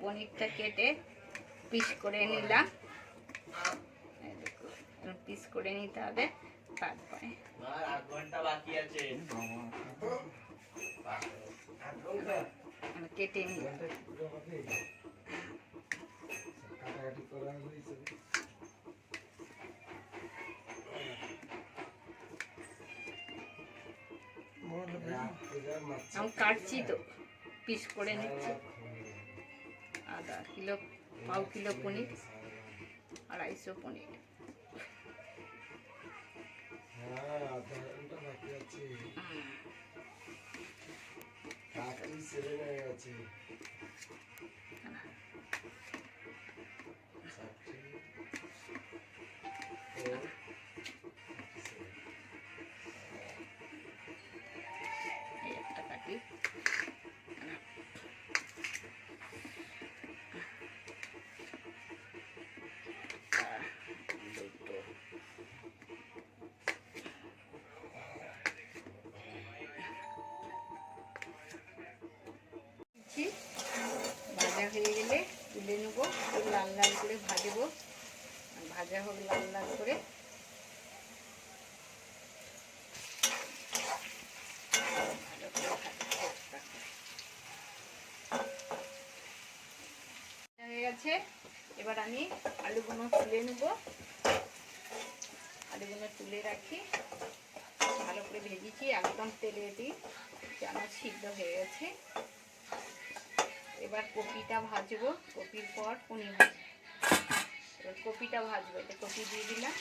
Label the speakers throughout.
Speaker 1: পনিরটা কেটে পিস করে নিলাম। পিস করে নিতে হবে, তারপরে কেটে নিলাম। আমি কাটছি তো, পিস করে নিচ্ছি। আধা কিলো, পাও কিলো পনির, 250 পনির। একটা কাটি। ভাজা হয়ে গেলে তুলে নেবো, লাল লাল করে ভাজবো। ভাজা হোক লাল লাল করে। হয়ে গেছে, এবার আমি আলুগুলো তুলে নেব। আলুগুলো তুলে রাখি, ভালো করে ভেজেছি একদম তেলে দিই, যেন সিদ্ধ হয়ে গেছে। এবার কপিটা ভাজবো, কপির পর পনির ভাজবো। এবার কপিটা ভাজবো, এটা কপি দিয়ে দিলাম।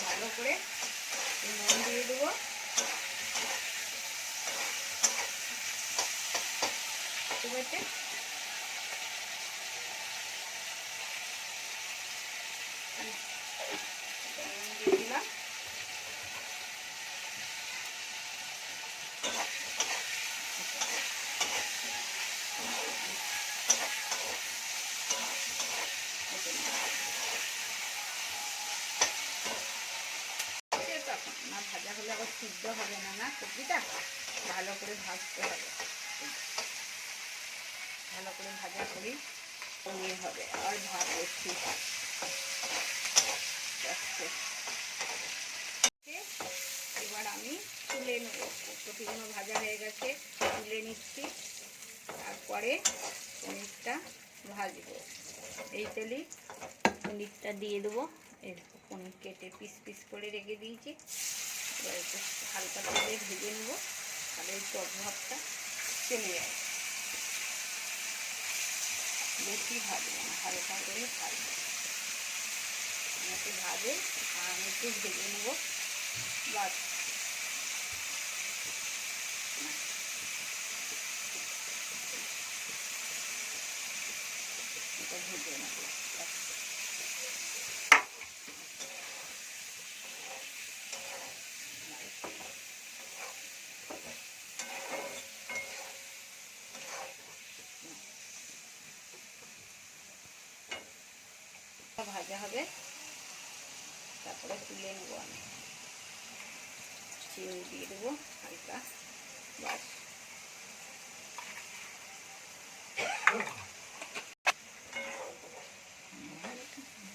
Speaker 1: ভালো করে নুন দিয়ে দেবো। ঠিক আছে, দিয়ে দিলাম। না ভাজা হলে আবার সিদ্ধ হবে না, না কপিটা ভালো করে ভাজতে হবে। ভালো করে ভাজা করি পনির হবে, আর ভাত বেশি। এবার আমি তুলে নেবো, কপিগুলো ভাজা হয়ে গেছে, তুলে নিচ্ছি। তারপরে পনিরটা ভাজবো। এই তেলেই পনিরটা দিয়ে দেবো। এই পনির কেটে পিস পিস করে রেখে দিয়েছি। এবার একটু হালকা তেলে ভেজে নেবো, তাহলে এই টক ভাবটা চলে যায়। বেশি ভাজবো না, হালকা করে ভাজবো। একটু ভাজে আর আমি একটু ভেজে নেবো, বাস। এটা ভেজে নেবো। ভাজা হবে, তারপরে তুলে নেবো। আমি চিনি দিয়ে দেবো হালকা, বাস।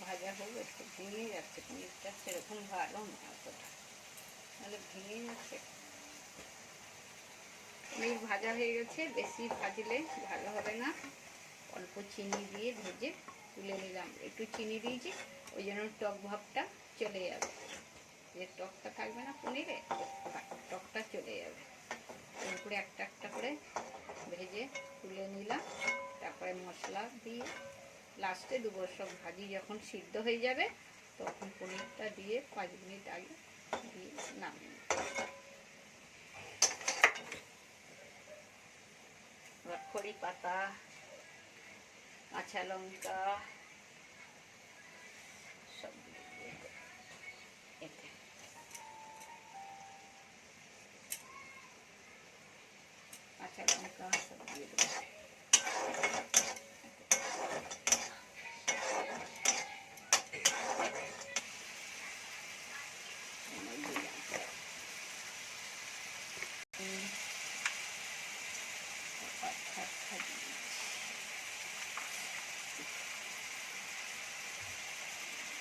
Speaker 1: ভাজা হোক, একটু ভেঙে যাচ্ছে পনিরটা, সেরকম ভালো না অতটা, তাহলে ভেঙে যাচ্ছে। পনির ভাজা হয়ে গেছে, বেশি ভাজলে ভালো হবে না। অল্প চিনি দিয়ে ভেজে তুলে নিলাম। একটু চিনি দিয়েছি, ওই জন্য টক ভাবটা চলে যাবে। যে টকটা থাকবে না পনিরে, টকটা চলে যাবে। এরপরে একটা একটা করে ভেজে তুলে নিলাম। তারপরে মশলা দিয়ে লাস্টে দেবো। সব ভাজি যখন সিদ্ধ হয়ে যাবে, তখন পনিরটা দিয়ে 5 মিনিট আগে দিয়ে নামিয়ে কড়ি পাতা, কাঁচা লঙ্কা সব দিয়ে এতে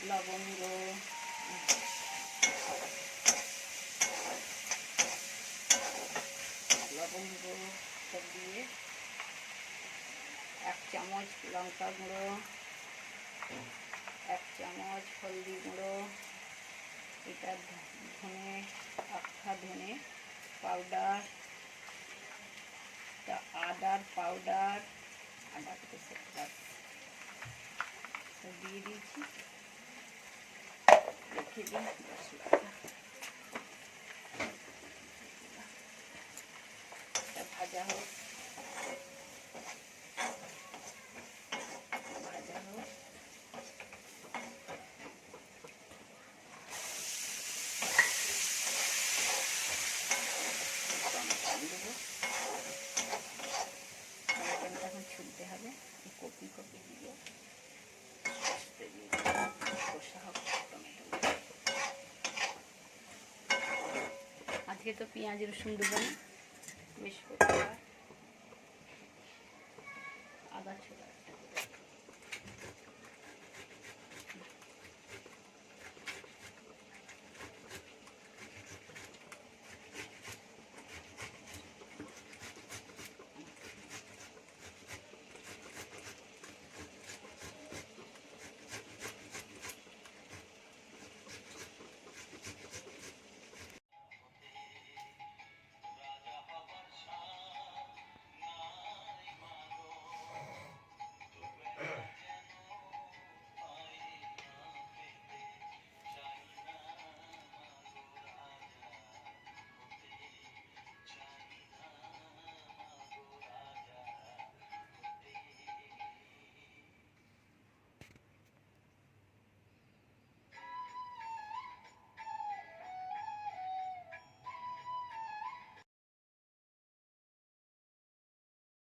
Speaker 1: লবঙ্গ, লবঙ্গ সব দিয়ে 1 চামচ লঙ্কা গুঁড়ো, 1 চামচ হলদি গুঁড়ো, এটা ধনে আখা ধনে পাউডার, আদার পাউডার, আদা দিয়ে দিয়েছি, রেখে দিই মশলাটা ভাজা হোক, ভাজা হোক। টমেটোটা এখন ছুলতে হবে, কপি কপি দিয়ে কষা হোক টমেটো। আজকে তো পেঁয়াজ রসুন দেবো না, বেশ আদা ছোলা একটা